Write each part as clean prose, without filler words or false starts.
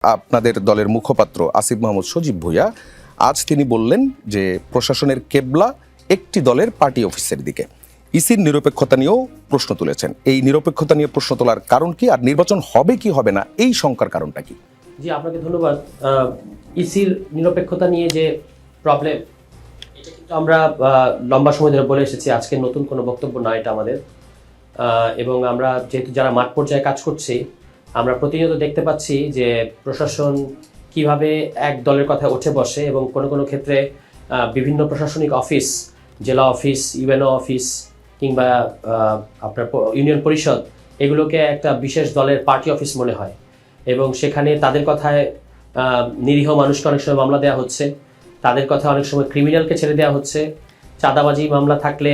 আপনাদের দলের মুখপাত্র আসিফ মাহমুদ সজীব ভূঁইয়া আজ তিনি বললেন যে প্রশাসনের কেবলা একটি দলের পার্টি অফিসের দিকে। ইসির নিরপেক্ষতা নিয়েও প্রশ্ন তুলেছেন। এই নিরপেক্ষতা নিয়ে প্রশ্ন তোলার কারণ কি, আর নির্বাচন হবে কি হবে না এই শঙ্কার কারণটা কি? জি, আপনাকে ধন্যবাদ। ইসির নিরপেক্ষতা নিয়ে যে প্রবলেম, এটা কিন্তু আমরা লম্বা সময় ধরে বলে এসেছি। আজকে নতুন কোনো বক্তব্য না এটা আমাদের। এবং আমরা যেহেতু যারা মাঠ পর্যায়ে কাজ করছি, আমরা প্রতিনিয়ত দেখতে পাচ্ছি যে প্রশাসন কিভাবে এক দলের কথা উঠে বসে এবং কোনো কোনো ক্ষেত্রে বিভিন্ন প্রশাসনিক অফিস, জেলা অফিস, ইউএনও অফিস কিংবা আপনার ইউনিয়ন পরিষদ, এগুলোকে একটা বিশেষ দলের পার্টি অফিস মনে হয় এবং সেখানে তাদের কথায় নিরীহ মানুষকে অনেক সময় মামলা দেওয়া হচ্ছে, তাদের কথা অনেক সময় ক্রিমিনালকে ছেড়ে দেওয়া হচ্ছে। চাঁদাবাজি মামলা থাকলে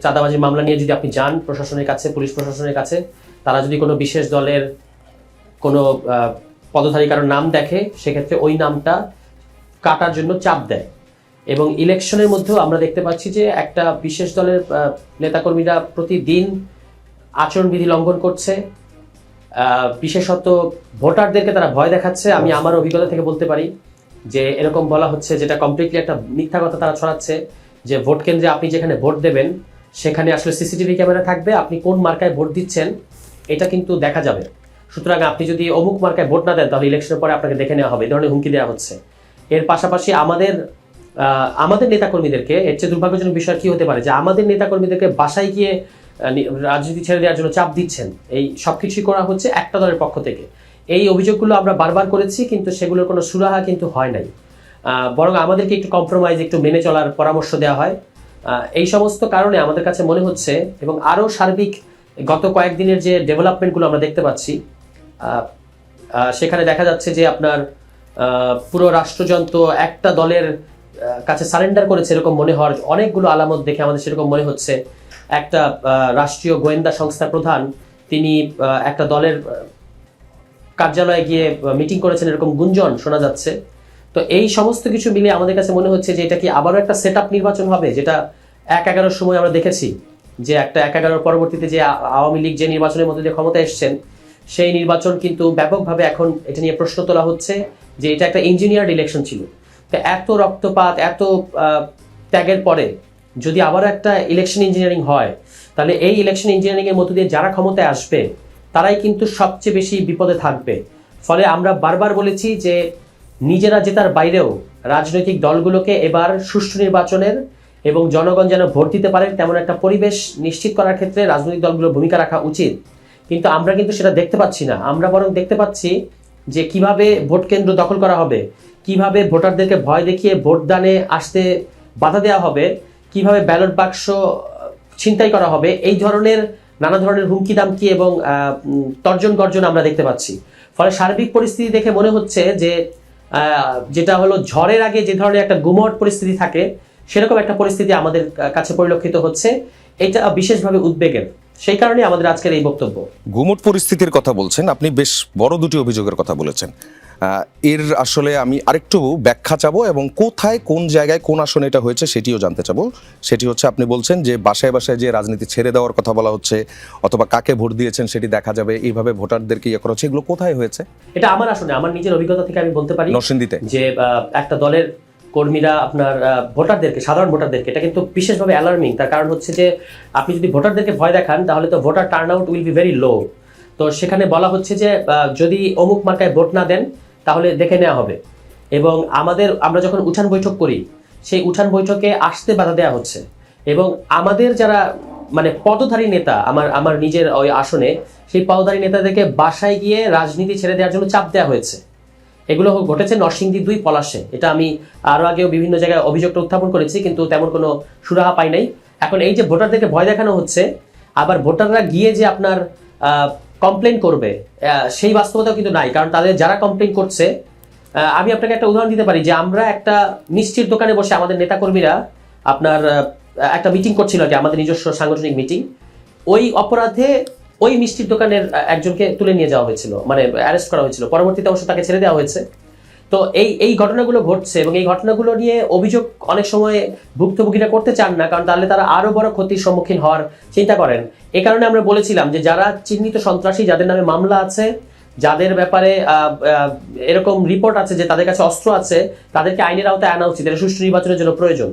চাঁদাবাজি মামলা নিয়ে যদি আপনি যান প্রশাসনের কাছে, পুলিশ প্রশাসনের কাছে, তারা যদি কোনো বিশেষ দলের কোনো পদধারী কারোর নাম দেখে, সেক্ষেত্রে ওই নামটা কাটার জন্য চাপ দেয়। এবং ইলেকশনের মধ্যেও আমরা দেখতে পাচ্ছি যে একটা বিশেষ দলের নেতাকর্মীরা প্রতিদিন আচরণবিধি লঙ্ঘন করছে, বিশেষত ভোটারদেরকে তারা ভয় দেখাচ্ছে। আমি আমার অভিজ্ঞতা থেকে বলতে পারি যে এরকম বলা হচ্ছে, যেটা কমপ্লিটলি একটা মিথ্যা কথা তারা ছড়াচ্ছে, যে ভোট কেন্দ্রে আপনি যেখানে ভোট দেবেন সেখানে আসলে সিসিটিভি ক্যামেরা থাকবে, আপনি কোন মার্কায় ভোট দিচ্ছেন এটা কিন্তু দেখা যাবে। সুতরাং আপনি যদি অমুক মার্কায় ভোট না দেন তাহলে ইলেকশনের পরে আপনাকে দেখে নেওয়া হবে, এই ধরনের হুমকি দেওয়া হচ্ছে। এর পাশাপাশি আমাদের নেতাকর্মীদেরকে, এর চেয়ে দুর্ভাগ্যজনক বিষয় কি হতে পারে যে আমাদের নেতাকর্মীদেরকে বাসায় গিয়ে রাজনীতি ছেড়ে দেওয়ার জন্য চাপ দিচ্ছেন। এই সব কিছুই করা হচ্ছে একটা দলের পক্ষ থেকে। এই অভিযোগগুলো আমরা বারবার করেছি, কিন্তু সেগুলোর কোনো সুরাহা কিন্তু হয় নাই। বরং আমাদেরকে একটু কম্প্রোমাইজ, একটু মেনে চলার পরামর্শ দেওয়া হয়। এই সমস্ত কারণে আমাদের কাছে মনে হচ্ছে, এবং আরও সার্বিক গত কয়েকদিনের যে ডেভেলপমেন্টগুলো আমরা দেখতে পাচ্ছি, সেখানে দেখা যাচ্ছে যে আপনার পুরো রাষ্ট্রযন্ত্র একটা দলের কাছে সারেন্ডার করেছে এরকম মনে হওয়ার অনেকগুলো আলামত দেখে আমাদের সেরকম মনে হচ্ছে। একটা রাষ্ট্রীয় গোয়েন্দা সংস্থার প্রধান, তিনি একটা দলের কার্যালয়ে গিয়ে মিটিং করেছেন এরকম গুঞ্জন শোনা যাচ্ছে। তো এই সমস্ত কিছু মিলে আমাদের কাছে মনে হচ্ছে যে এটা কি আবারও একটা সেট আপ নির্বাচন হবে, যেটা 1/11 সময় আমরা দেখেছি যে একটা 1/11 পরবর্তীতে যে আওয়ামী লীগ যে নির্বাচনের মধ্যে দিয়ে ক্ষমতা এসছেন, সেই নির্বাচন কিন্তু ব্যাপকভাবে এখন এটা নিয়ে প্রশ্ন তোলা হচ্ছে যে এটা একটা ইঞ্জিনিয়ার্ড ইলেকশন ছিল। তো এত রক্তপাত, এত ত্যাগের পরে যদি আবারও একটা ইলেকশন ইঞ্জিনিয়ারিং হয়, তাহলে এই ইলেকশন ইঞ্জিনিয়ারিংয়ের মধ্য দিয়ে যারা ক্ষমতায় আসবে তারাই কিন্তু সবচেয়ে বেশি বিপদে থাকবে। ফলে আমরা বারবার বলেছি যে নিজেরা জেতার বাইরেও রাজনৈতিক দলগুলোকে এবার সুষ্ঠু নির্বাচনের এবং জনগণ যেন ভোট দিতে পারেন তেমন একটা পরিবেশ নিশ্চিত করার ক্ষেত্রে রাজনৈতিক দলগুলোর ভূমিকা রাখা উচিত। কিন্তু আমরা কিন্তু সেটা দেখতে পাচ্ছি না। আমরা বরং দেখতে পাচ্ছি যে কিভাবে ভোট কেন্দ্র দখল করা হবে, কিভাবে ভোটারদেরকে ভয় দেখিয়ে ভোটদানে আসতে বাধা দেওয়া হবে, কিভাবে ব্যালট বাক্স ছিনতাই করা হবে, এই ধরনের নানা ধরনের হুমকি দামকি এবং তর্জন গর্জন আমরা দেখতে পাচ্ছি। ফলে সার্বিক পরিস্থিতি দেখে মনে হচ্ছে যে যেটা হলো ঝড়ের আগে যে ধরনের একটা গুমট পরিস্থিতি থাকে, সেরকম একটা পরিস্থিতি আমাদের কাছে পরিলক্ষিত হচ্ছে। এটা বিশেষভাবে উদ্বেগের, সেই কারণে আমাদের আজকের এই বক্তব্য। গুমট পরিস্থিতির কথা বলছেন আপনি, বেশ বড় দুটি অভিযোগের কথা বলেছেন। এর আসলে আমি আরেকটু ব্যাখ্যা চাবো এবং কোথায়, কোন জায়গায়, কোন আসনে এটা হয়েছে সেটিও জানতে চাবো। সেটি হচ্ছে, আপনি বলছেন যে বাসায় বাসায় যে রাজনীতি ছেড়ে দেওয়ার কথা বলা হচ্ছে, অথবা কাকে ভোট দিয়েছেন সেটি দেখা যাবে, এইভাবে ভোটারদেরকে ইয়ে করা হচ্ছে, এগুলো কোথায় হয়েছে? এটা আমার আসনে, আমার নিজের অভিজ্ঞতা থেকে আমি বলতে পারি। নরসিংদীতে যে একটা দলের কর্মীরা আপনার ভোটারদেরকে, সাধারণ ভোটারদেরকে, এটা কিন্তু বিশেষভাবে অ্যালার্মিং। তার কারণ হচ্ছে যে আপনি যদি ভোটারদেরকে ভয় দেখান তাহলে তো voter turn out will be very low. তো সেখানে বলা হচ্ছে যে যদি অমুক মার্কায় ভোট না দেন তাহলে দেখে নেওয়া হবে। এবং আমরা যখন উঠান বৈঠক করি, সেই উঠান বৈঠকে আসতে বাধা দেওয়া হচ্ছে। এবং আমাদের যারা মানে পদধারী নেতা, আমার নিজের ওই আসনে, সেই পদধারী নেতাদেরকে বাসায় গিয়ে রাজনীতি ছেড়ে দেওয়ার জন্য চাপ দেওয়া হয়েছে। এগুলো ঘটেছে নরসিংদী 2 পলাশে। এটা আমি আরও আগেও বিভিন্ন জায়গায় অভিযোগটা উত্থাপন করেছি, কিন্তু তেমন কোনো সুরাহা পাই নাই। এখন এই যে ভোটারদেরকে ভয় দেখানো হচ্ছে, আবার ভোটাররা গিয়ে যে আপনার কমপ্লেন করবে সেই বাস্তবতাও কিন্তু নাই। কারণ তাদের যারা কমপ্লেন করছে, আমি আপনাকে একটা উদাহরণ দিতে পারি যে আমরা একটা মিষ্টির দোকানে বসে আমাদের নেতাকর্মীরা আপনার একটা মিটিং করছিল আর কি, আমাদের নিজস্ব সাংগঠনিক মিটিং। ওই অপরাধে ওই মিষ্টির দোকানের একজনকে তুলে নিয়ে যাওয়া হয়েছিল, মানে অ্যারেস্ট করা হয়েছিল। পরবর্তীতে অবশ্য তাকে ছেড়ে দেওয়া হয়েছে। তো এই ঘটনাগুলো ঘটছে এবং এই ঘটনাগুলো নিয়ে অভিযোগ অনেক সময় ভুক্তভোগীরা করতে চান না, কারণ তাহলে তারা আরো বড় ক্ষতির সম্মুখীন হওয়ার চিন্তা করেন। এই কারণে আমরা বলেছিলাম যে যারা চিহ্নিত সন্ত্রাসী, যাদের নামে মামলা আছে, যাদের ব্যাপারে এরকম রিপোর্ট আছে যে তাদের কাছে অস্ত্র আছে, তাদেরকে আইনের আওতায় আনা উচিত। এটা সুষ্ঠু নির্বাচনের জন্য প্রয়োজন।